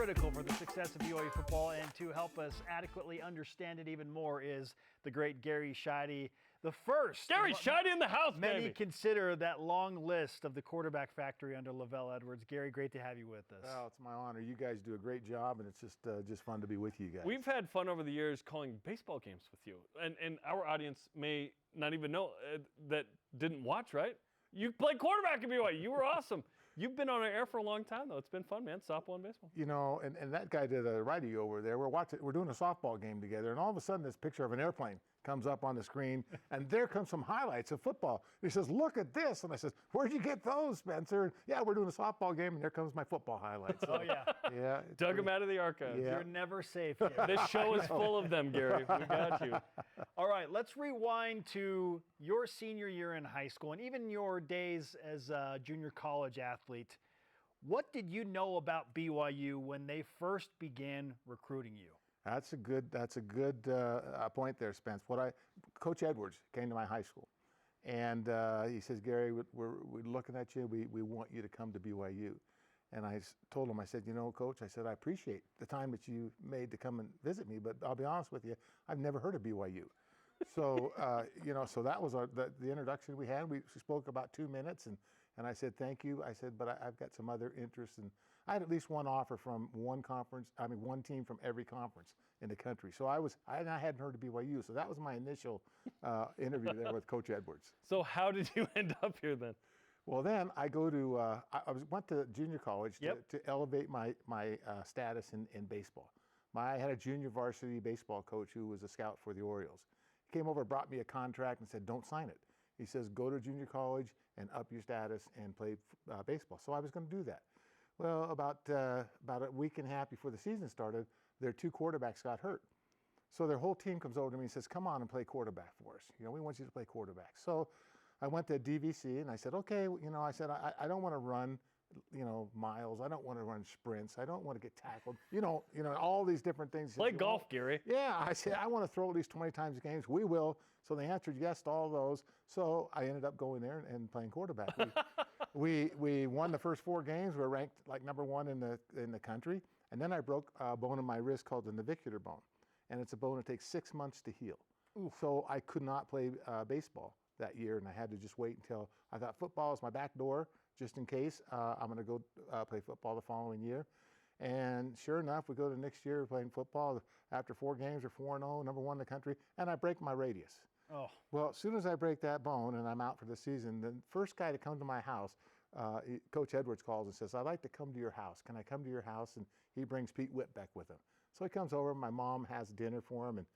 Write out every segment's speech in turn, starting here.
critical for the success of BYU football, and to help us adequately understand it even more is the great Gary Sheide, the first. Gary Sheide in the house, Many baby. consider that long list of the quarterback factory under Lavelle Edwards. Gary, great to have you with us. Well, it's my honor. You guys do a great job, and it's just fun to be with you guys. We've had fun over the years calling baseball games with you, and our audience may not even know that didn't watch, right? You played quarterback at BYU. You were awesome. You've been on our air for a long time, though. It's been fun, man. Softball and baseball. You know, and that guy did a righty over there. We're doing a softball game together, and all of a sudden this picture of an airplane comes up on the screen, and there comes some highlights of football. He says, "Look at this," and I says, "Where'd you get those, Spencer?" And, yeah, we're doing a softball game, and there comes my football highlights. So, Oh, yeah. yeah. Dug them out of the archives. Yeah. You're never safe, Gary. This show is full of them, Gary. We got you. All right, let's rewind to your senior year in high school and even your days as a junior college athlete. What did you know about BYU when they first began recruiting you? That's a good point there, Spence. Coach Edwards came to my high school, and he says, "Gary, we're looking at you. We want you to come to BYU." And I told him, I said, "You know, Coach," I said, "I appreciate the time that you made to come and visit me, but I'll be honest with you, I've never heard of BYU." So so that was the introduction we had. We spoke about 2 minutes, and I said, "Thank you." I said, "But I've got some other interests," and I had at least one offer from one team from every conference in the country. So I hadn't heard of BYU, so that was my initial interview there with Coach Edwards. So how did you end up here then? Well, then I go to went to junior college to elevate my status in baseball. I had a junior varsity baseball coach who was a scout for the Orioles. He came over, brought me a contract, and said, "Don't sign it." He says, "Go to junior college and up your status and play baseball." So I was going to do that. Well, about a week and a half before the season started, their two quarterbacks got hurt. So their whole team comes over to me and says, "Come on and play quarterback for us. We want you to play quarterback." So I went to DVC and I said, "Okay, I said, I don't want to run, miles. I don't want to run sprints. I don't want to get tackled. All these different things." Play golf, Gary. Yeah, I said, "I want to throw at least 20 times a game." We will. So they answered yes to all those. So I ended up going there and playing quarterback. We won the first 4 games. We were ranked like number 1 in the country. And then I broke a bone in my wrist called the navicular bone. And it's a bone that takes 6 months to heal. Oof. So I could not play baseball that year, and I had to just wait until I thought football is my back door, just in case I'm going to go play football the following year. And sure enough, we go to next year playing football. After 4 games, we're 4-0, number 1 in the country, and I break my radius. Oh. Well, as soon as I break that bone and I'm out for the season, the first guy to come to my house, Coach Edwards calls and says, "I'd like to come to your house. Can I come to your house?" And he brings Pete Whitbeck with him. So he comes over, my mom has dinner for him,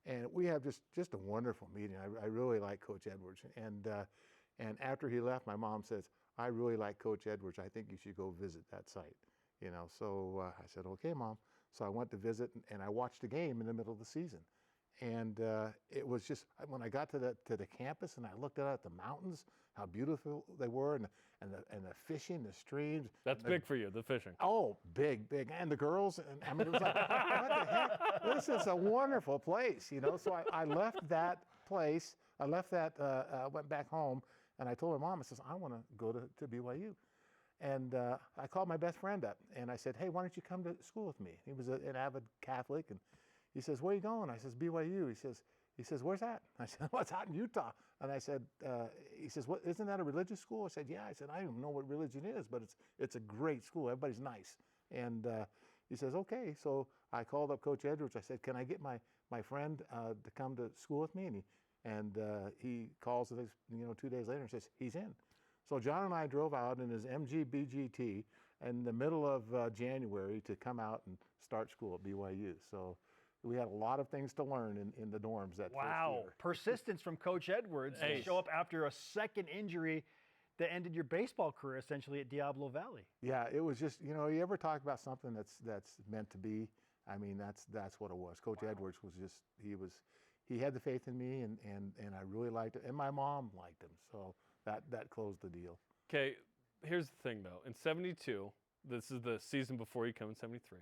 and we have just a wonderful meeting. I really like Coach Edwards. And after he left, my mom says, "I really like Coach Edwards. I think you should go visit that site." So I said, "Okay, Mom." So I went to visit, and I watched the game in the middle of the season. And it was just, when I got to the campus and I looked out at the mountains, how beautiful they were, and the fishing, the streams. That's big for you, the fishing. Oh, big. And the girls, and I mean, it was like, what the heck? This is a wonderful place, So I left that place. I went back home, and I told my mom, I says, "I want to go to BYU." And I called my best friend up, and I said, "Hey, why don't you come to school with me?" He was an avid Catholic, and he says, "Where are you going?" I says, "BYU." He says, "Where's that?" I said, "Well, it's out in Utah." And I said, he says, "What, isn't that a religious school?" I said, "Yeah." I said, "I don't even know what religion is, but it's a great school. Everybody's nice." And he says, "Okay." So I called up Coach Edwards. I said, "Can I get my friend to come to school with me?" And he calls 2 days later and says, "He's in." So John and I drove out in his MG BGT in the middle of January to come out and start school at BYU. So we had a lot of things to learn in the dorms that first year. Persistence from Coach Edwards to show up after a second injury that ended your baseball career essentially at Diablo Valley. Yeah, it was just, you ever talk about something that's meant to be? I mean, that's what it was. Coach Edwards was just, he had the faith in me, and I really liked it, and my mom liked him. So that closed the deal. Okay, here's the thing though. In 72, this is the season before you come in 73.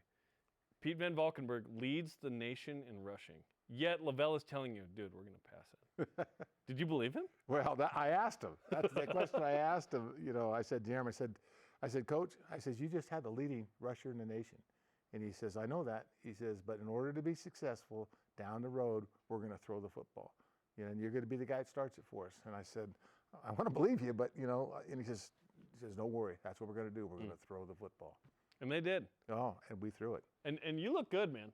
Pete Van Valkenburg leads the nation in rushing. Yet Lavelle is telling you, "Dude, we're going to pass it." Did you believe him? Well, I asked him. That's the question I asked him. I said, "Jeremy," I said, "Coach," I said, "you just had the leading rusher in the nation." And he says, I know that. He says, but in order to be successful down the road, we're going to throw the football. And you're going to be the guy that starts it for us. And I said, I want to believe you, but, and he says, don't worry. That's what we're going to do. We're going to throw the football. And they did. Oh, and we threw it. And you look good, man.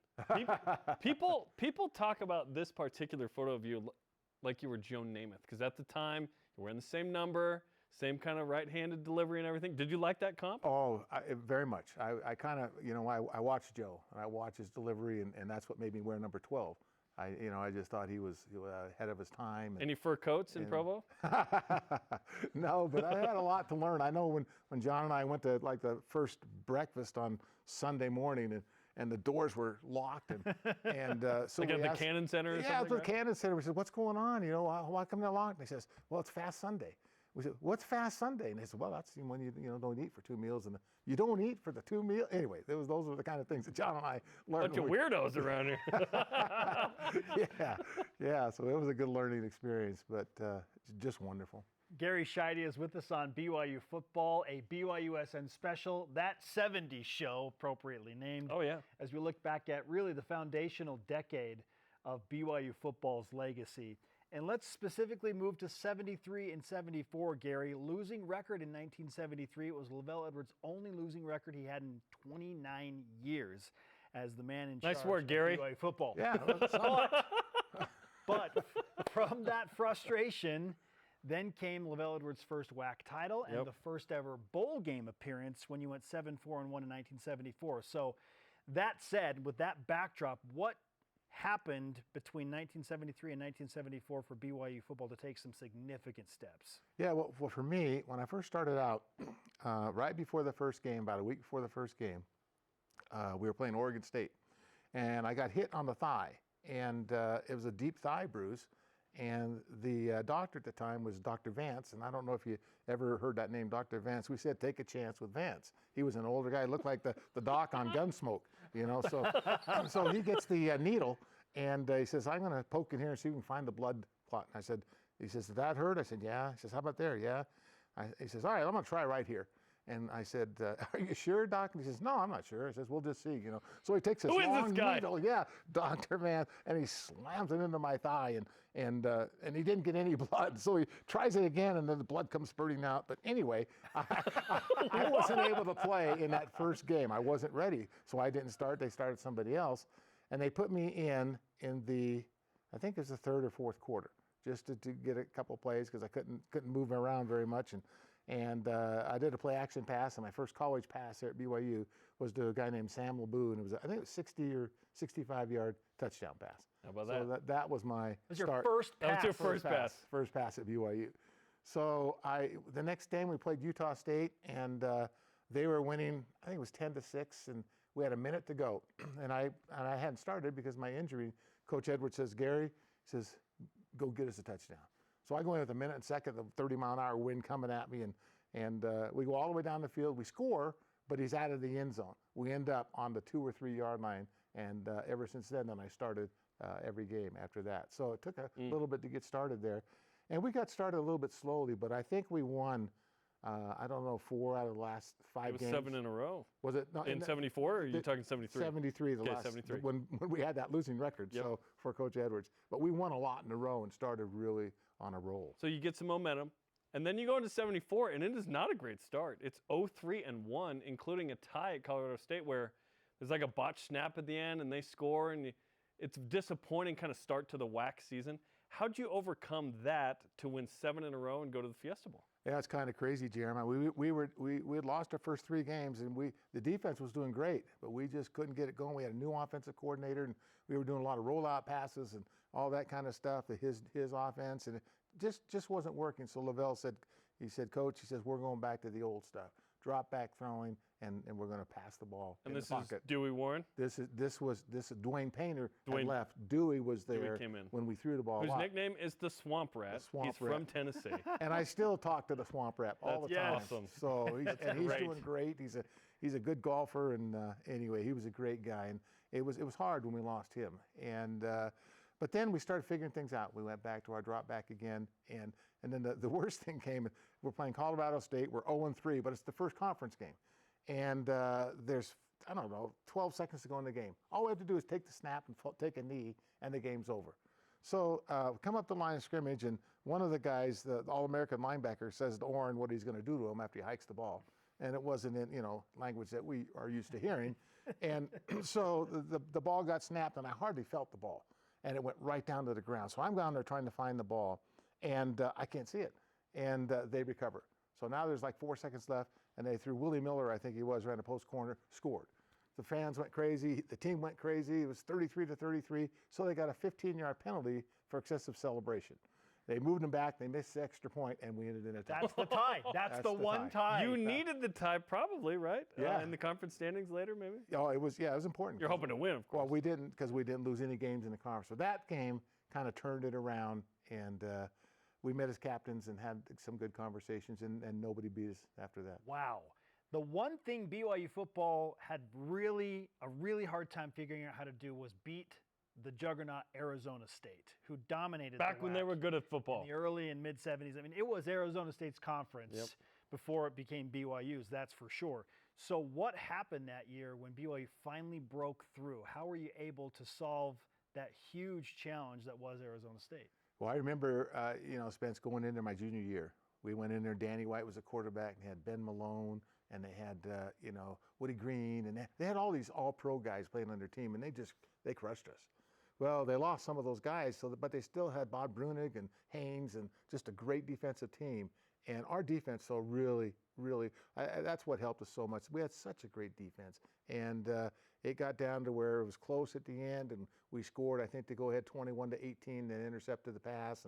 People talk about this particular photo of you like you were Joe Namath, because at the time, you're wearing the same number, same kind of right-handed delivery and everything. Did you like that comp? Oh, very much. I kind of, I watched Joe, and I watched his delivery, and that's what made me wear number 12. I just thought he was ahead of his time. Any fur coats in Provo? No, but I had a lot to learn. I know when John and I went to like the first breakfast on Sunday morning, and the doors were locked, and so like at the Cannon Center. Or yeah, something, at the Cannon Center. We said, "What's going on? Why come they're locked?" And he says, "Well, it's Fast Sunday." We said, "What's Fast Sunday?" And they said, "Well, that's when you don't eat for 2 meals, and you don't eat for the 2 meals." Anyway, those were the kind of things that John and I learned. Bunch of weirdos around here. yeah. So it was a good learning experience, but just wonderful. Gary Sheide is with us on BYU Football, a BYUSN special, that 70's show, appropriately named. Oh, yeah. As we look back at really the foundational decade of BYU football's legacy. And let's specifically move to 73 and 74, Gary. Losing record in 1973. It was Lavelle Edwards' only losing record he had in 29 years as the man in charge Nice work, Gary. of BYU football. Yeah. But from that frustration, then came Lavelle Edwards' first WAC title and the first ever bowl game appearance when you went 7-4-1 in 1974. So that said, with that backdrop, what happened between 1973 and 1974 for BYU football to take some significant steps? Yeah, well, for me, when I first started out, right before the first game, about a week before the first game, we were playing Oregon State, and I got hit on the thigh, and it was a deep thigh bruise, and the doctor at the time was Dr. Vance, and I don't know if you ever heard that name, Dr. Vance. We said, take a chance with Vance. He was an older guy, looked like the doc on Gunsmoke, so he gets the needle, and he says, I'm going to poke in here and see if we can find the blood clot. And he says, did that hurt? I said, yeah. He says, how about there? Yeah. He says, all right, I'm going to try right here. And I said, are you sure, Doc? And he says, no, I'm not sure. He says, we'll just see, So he takes this long needle, Dr. Man, and he slams it into my thigh, and he didn't get any blood. So he tries it again, and then the blood comes spurting out. But anyway, I wasn't able to play in that first game. I wasn't ready, so I didn't start. They started somebody else, and they put me in the, I think it was the third or fourth quarter, just to get a couple plays because I couldn't move around very much. And I did a play action pass, and my first college pass there at BYU was to a guy named Sam LeBou, and I think it was 60 or 65-yard touchdown pass. How about that? So that was my Your start. first pass. That was your first pass. First pass at BYU. So the next game we played Utah State, and they were winning, I think it was 10-6, and we had a minute to go. And I hadn't started because of my injury. Coach Edwards says, Gary, he says, go get us a touchdown. So I go in with a minute and second, the 30-mile-an-hour wind coming at me, and we go all the way down the field. We score, but he's out of the end zone. We end up on the 2 or 3 yard line, and ever since then I started every game after that. So it took a little bit to get started there. And we got started a little bit slowly, but I think we won, I don't know, 4 out of the last 5 games. 7 in a row. Was it? No, in 74, or are you talking 73? 73, the last, 73. When we had that losing record, so for Coach Edwards. But we won a lot in a row and started really on a roll. So you get some momentum, and then you go into 74, and it is not a great start. It's 0-3-1, including a tie at Colorado State where there's like a botched snap at the end, and they score, and it's a disappointing kind of start to the WAC season. How'd you overcome that to win 7 in a row and go to the Fiesta Bowl? Yeah, it's kind of crazy, Jeremy. We had lost our first 3 games, and the defense was doing great, but we just couldn't get it going. We had a new offensive coordinator, and we were doing a lot of rollout passes and all that kind of stuff. His offense, and it just wasn't working. So Lavelle said, Coach, he says, we're going back to the old stuff, drop back throwing, and we're going to pass the ball. And in this the pocket. is Dewey Warren. This is Dwayne Painter had left. Dewey was there Dewey came in. when we threw the ball. Whose nickname is the Swamp Rat. He's from Tennessee. And I still talk to the Swamp Rat all the time. Awesome. So he's great. doing great. He's a good golfer, and anyway, he was a great guy. And it was hard when we lost him. And but then we started figuring things out. We went back to our drop back again, and then the worst thing came. We're playing Colorado State. We're 0-3, but it's the first conference game, and there's I don't know, 12 seconds to go in the game. All we have to do is take the snap and take a knee, and the game's over. So come up the line of scrimmage, and one of the guys, the All-American linebacker, says to Orrin what he's going to do to him after he hikes the ball. And it wasn't in, language that we are used to hearing. And so the ball got snapped, and I hardly felt the ball. And it went right down to the ground. So I'm down there trying to find the ball, and I can't see it. And they recover. So now there's like 4 seconds left, and they threw Willie Miller, I think he was, ran a post corner, scored. The fans went crazy. The team went crazy. It was 33-33. So they got a 15-yard penalty for excessive celebration. They moved them back. They missed the extra point, and we ended in a tie. That's the tie. That's the one tie. You needed the tie probably, right? Yeah. In the conference standings later, maybe? Oh, it was important. You're hoping to win, of course. Well, we didn't, because we didn't lose any games in the conference. So that game kind of turned it around, and we met as captains and had some good conversations, and nobody beat us after that. Wow. The one thing BYU football had a really hard time figuring out how to do was beat the juggernaut Arizona State, who dominated back when they were good at football in the early and mid 70s. I mean, it was Arizona State's conference before it became BYU's, that's for sure. So what happened that year when BYU finally broke through? How were you able to solve that huge challenge that was Arizona State? Well, I remember, Spence, going into my junior year. We went in there, Danny White was a quarterback, and they had Ben Malone, and they had, Woody Green, and they had all these all-pro guys playing on their team, and they crushed us. Well, they lost some of those guys, but they still had Bob Brunig and Haynes and just a great defensive team. And our defense, so really, that's what helped us so much. We had such a great defense. And it got down to where it was close at the end, and we scored, I think, to go ahead 21-18, then intercepted the pass.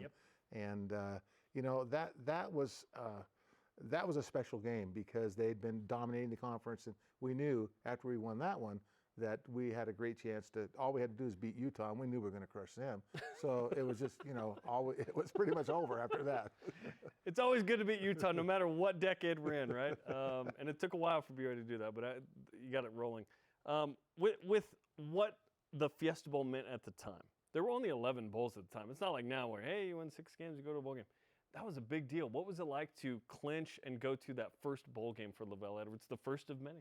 And that was a special game because they'd been dominating the conference, and we knew after we won that one that we had a great chance to, all we had to do is beat Utah, and we knew we were going to crush them. So it was just, it was pretty much over after that. It's always good to beat Utah no matter what decade we're in, right? And it took a while for BYU to do that, but you got it rolling. With what the Fiesta Bowl meant at the time, there were only 11 bowls at the time. It's not like now where, hey, you win 6 games, you go to a bowl game. That was a big deal. What was it like to clinch and go to that first bowl game for LaVell Edwards, the first of many?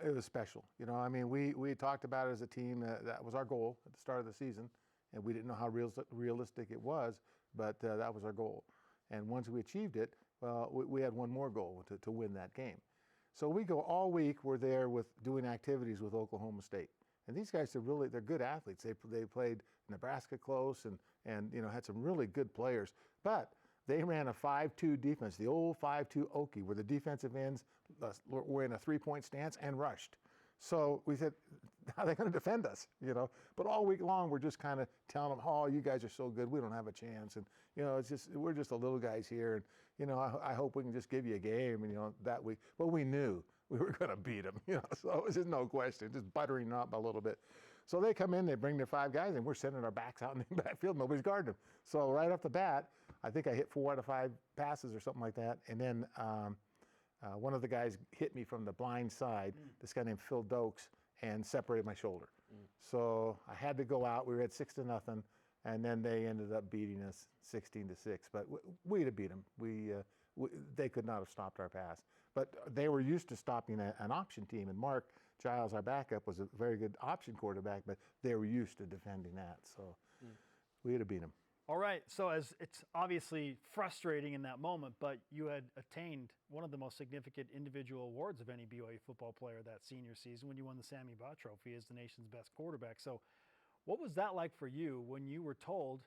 It was special. We talked about it as a team. That was our goal at the start of the season, and we didn't know how realistic it was, but that was our goal. And once we achieved it, well, we had one more goal to win that game. So we go all week. We're there doing activities with Oklahoma State, and these guys they're good athletes. They played Nebraska close and had some really good players, but they ran a 5-2 defense, the old 5-2 Okie, where the defensive ends were in a 3-point stance and rushed. So we said, how are they going to defend us? But all week long we're just kind of telling them, oh, you guys are so good, we don't have a chance, and we're just the little guys here, and I hope we can just give you a game, and that week. But we knew we were going to beat them, so it was just no question, just buttering up a little bit. So they come in, they bring their 5 guys, and we're sending our backs out in the backfield. Nobody's guarding them. So right off the bat, I think I hit 4 out of 5 passes or something like that. And then one of the guys hit me from the blind side, this guy named Phil Dokes, and separated my shoulder. So I had to go out. We were at 6-0, and then they ended up beating us 16-6. But we'd have beat them. They could not have stopped our pass. But they were used to stopping an option team, and Mark Giles, our backup, was a very good option quarterback, but they were used to defending that. So we'd have beat them. All right, so as it's obviously frustrating in that moment, but you had attained one of the most significant individual awards of any BYU football player that senior season when you won the Sammy Baugh Trophy as the nation's best quarterback. So what was that like for you when you were told,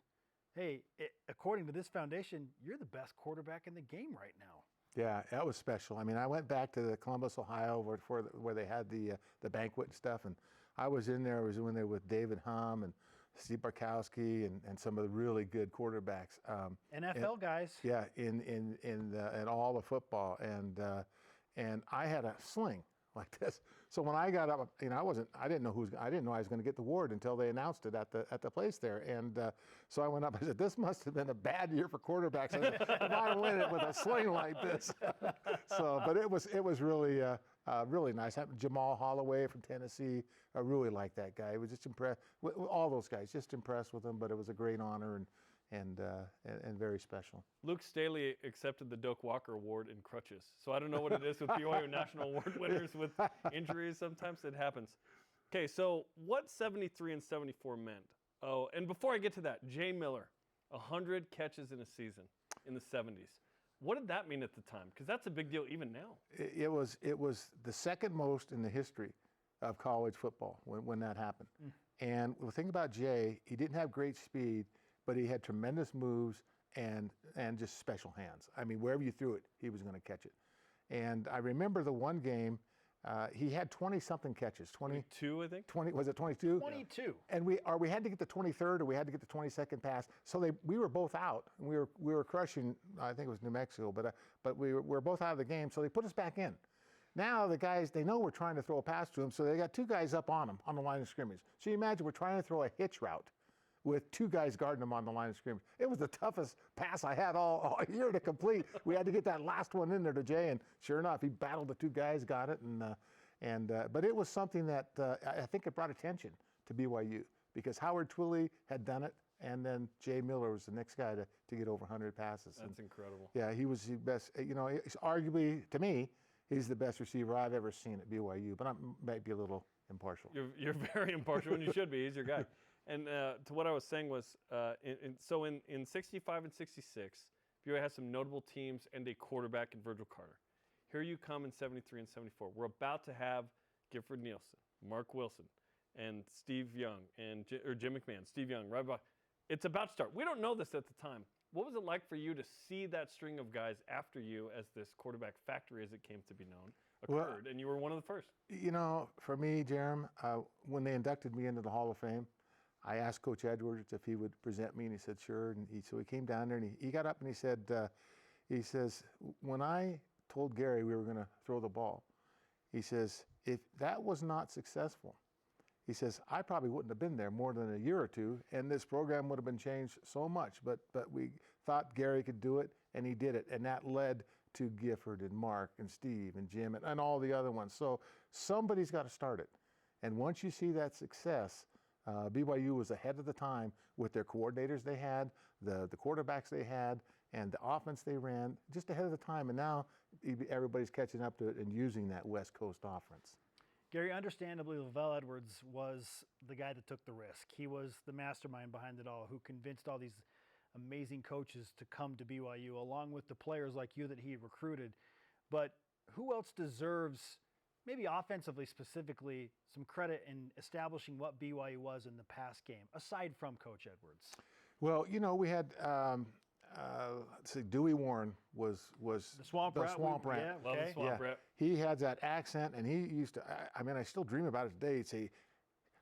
hey, according to this foundation, you're the best quarterback in the game right now? Yeah, that was special. I mean, I went back to Columbus, Ohio, where they had the banquet and stuff, and I was in there. I was in there with David Hum and Steve Barkowski and some of the really good quarterbacks. NFL guys. Yeah, in all of football, and I had a sling like this. So when I got up, I didn't know I was going to get the award until they announced it at the place there. And so I went up. I said, "This must have been a bad year for quarterbacks if I win it with a sling like this." But it was really really nice. Jamal Holloway from Tennessee, I really liked that guy. I was just impressed with all those guys. Just impressed with them. But it was a great honor, and very special. Luke Staley accepted the Doak Walker Award in crutches. So I don't know what it is with BYU National Award winners with injuries. Sometimes it happens. Okay, so what 73 and 74 meant? Oh, and before I get to that, Jay Miller, 100 catches in a season in the 70s. What did that mean at the time? Because that's a big deal even now. It was the second most in the history of college football when that happened. And the thing about Jay, he didn't have great speed, but he had tremendous moves and just special hands. I mean, wherever you threw it, he was going to catch it. And I remember the one game, he had 20-something catches. 22, I think. 20, was it 22? 22. And we had to get the 23rd, or we had to get the 22nd pass. So we were both out. And we were crushing. I think it was New Mexico, but we were both out of the game. So they put us back in. Now the guys, they know we're trying to throw a pass to them, so they got two guys up on them on the line of scrimmage. So you imagine we're trying to throw a hitch route with two guys guarding them on the line of scrimmage. It was the toughest pass I had all year to complete. We had to get that last one in there to Jay, and sure enough, he battled the two guys, got it, but it was something that I think it brought attention to BYU because Howard Twilley had done it, and then Jay Miller was the next guy to get over 100 passes. That's incredible. Yeah, he was the best. You know, he's arguably, to me, he's the best receiver I've ever seen at BYU, but I might be a little impartial. You're very impartial, and you should be. He's your guy. And to what I was saying was, in 65 and 66, BYU has some notable teams and a quarterback in Virgil Carter. Here you come in 73 and 74. We're about to have Gifford Nielsen, Mark Wilson, and Steve Young, or Jim McMahon, Steve Young, right about. It's about to start. We don't know this at the time. What was it like for you to see that string of guys after you, as this quarterback factory, as it came to be known, occurred, and you were one of the first? You know, for me, Jerem, when they inducted me into the Hall of Fame, I asked Coach Edwards if he would present me, and he said sure. And so he came down there, and he got up and he says, when I told Gary we were going to throw the ball, he says, if that was not successful, he says, I probably wouldn't have been there more than a year or two, and this program would have been changed so much. But we thought Gary could do it, and he did it. And that led to Gifford and Mark and Steve and Jim and all the other ones. So somebody's got to start it. And once you see that success, BYU was ahead of the time with their coordinators they had, the quarterbacks they had, and the offense they ran, just ahead of the time. And now everybody's catching up to it and using that West Coast offense. Gary, understandably, Lavelle Edwards was the guy that took the risk. He was the mastermind behind it all, who convinced all these amazing coaches to come to BYU, along with the players like you that he recruited. But who else deserves, maybe offensively specifically, some credit in establishing what BYU was in the past game, aside from Coach Edwards? Well, you know, we had let's see, Dewey Warren was the Swamp Rat. Rat. Love the Swamp Rat. He had that accent, and he used to, I mean, I still dream about it today. He'd say,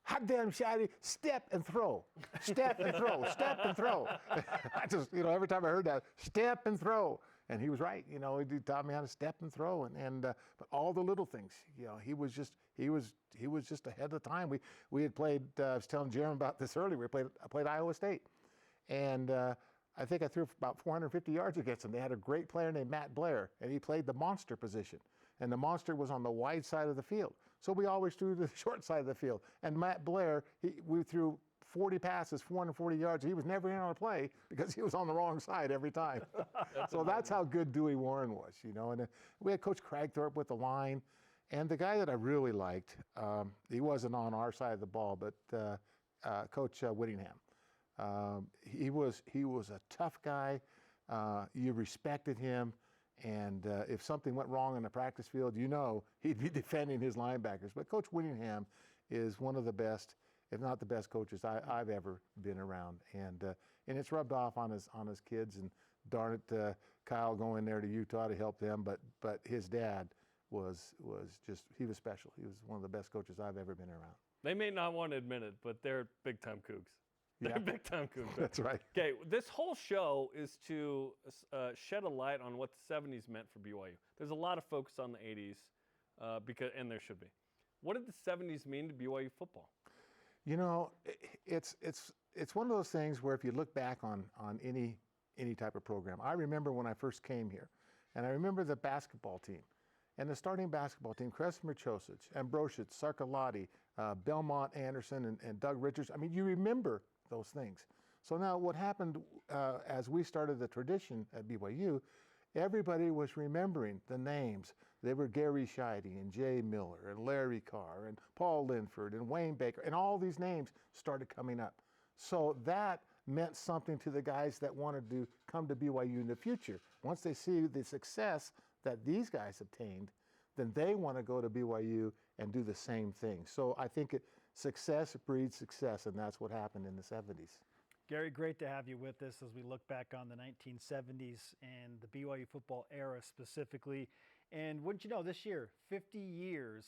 hot damn, Sheide, step and throw. Step and throw. Step and throw. I just, you know, every time I heard that, step and throw. And he was right. You know, he taught me how to step and throw, but all the little things. You know, he was just ahead of the time. We had played. I was telling Jeremy about this earlier. I played Iowa State, and I think I threw about 450 yards against them. They had a great player named Matt Blair, and he played the monster position. And the monster was on the wide side of the field. So we always threw to the short side of the field. And Matt Blair, we threw 40 passes, 440 yards. He was never in on a play because he was on the wrong side every time. That's how good Dewey Warren was, you know. And we had Coach Cragthorpe with the line. And the guy that I really liked, he wasn't on our side of the ball, but Coach Whittingham. He was a tough guy. You respected him, and if something went wrong on the practice field, you know he'd be defending his linebackers. But Coach Whittingham is one of the best, if not the best, coaches I've ever been around, and it's rubbed off on his kids. And darn it, Kyle going there to Utah to help them. But his dad was just, he was special. He was one of the best coaches I've ever been around. They may not want to admit it, but they're big time Cougs. They're big time Cougs. That's right. Okay, this whole show is to shed a light on what the 70s meant for BYU. There's a lot of focus on the 80s, and there should be. What did the 70s mean to BYU football? You know, it's one of those things where if you look back on any type of program, I remember when I first came here, and I remember the basketball team. And the starting basketball team, Kresmer Chosic, Ambrosius, Sarkalati, Belmont Anderson, and Doug Richards. I mean, you remember those things. So now what happened as we started the tradition at BYU, everybody was remembering the names. They were Gary Sheide and Jay Miller and Larry Carr and Paul Linford and Wayne Baker, and all these names started coming up. So that meant something to the guys that wanted to come to BYU in the future. Once they see the success that these guys obtained, then they want to go to BYU and do the same thing. So I think success breeds success, and that's what happened in the 70s. Gary, great to have you with us as we look back on the 1970s and the BYU football era specifically. And wouldn't you know, this year, 50 years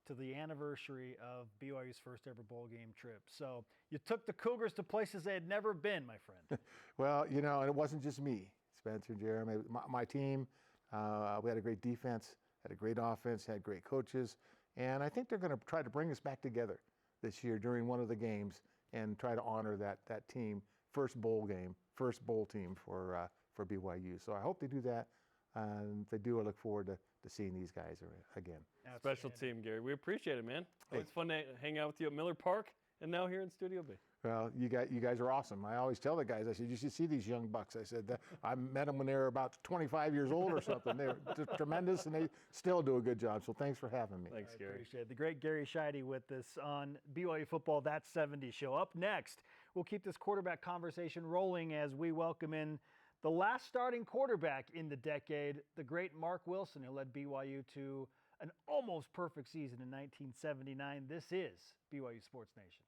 to the anniversary of BYU's first ever bowl game trip. So you took the Cougars to places they had never been, my friend. Well, you know, and it wasn't just me, Spencer, Jeremy, my team. We had a great defense, had a great offense, had great coaches. And I think they're going to try to bring us back together this year during one of the games and try to honor that team, first bowl game, first bowl team for BYU. So I hope they do that. And if they do, I look forward to seeing these guys again. Special team, Gary. We appreciate it, man. It's fun to hang out with you at Miller Park and now here in Studio B. Well, you guys are awesome. I always tell the guys, I said, you should see these young bucks. I said, I met them when they were about 25 years old or something. They were tremendous, and they still do a good job. So thanks for having me. Thanks, Gary. Appreciate it. The great Gary Sheide with us on BYU Football, That 70's Show. Up next, we'll keep this quarterback conversation rolling as we welcome in the last starting quarterback in the decade, the great Mark Wilson, who led BYU to an almost perfect season in 1979. This is BYU Sports Nation.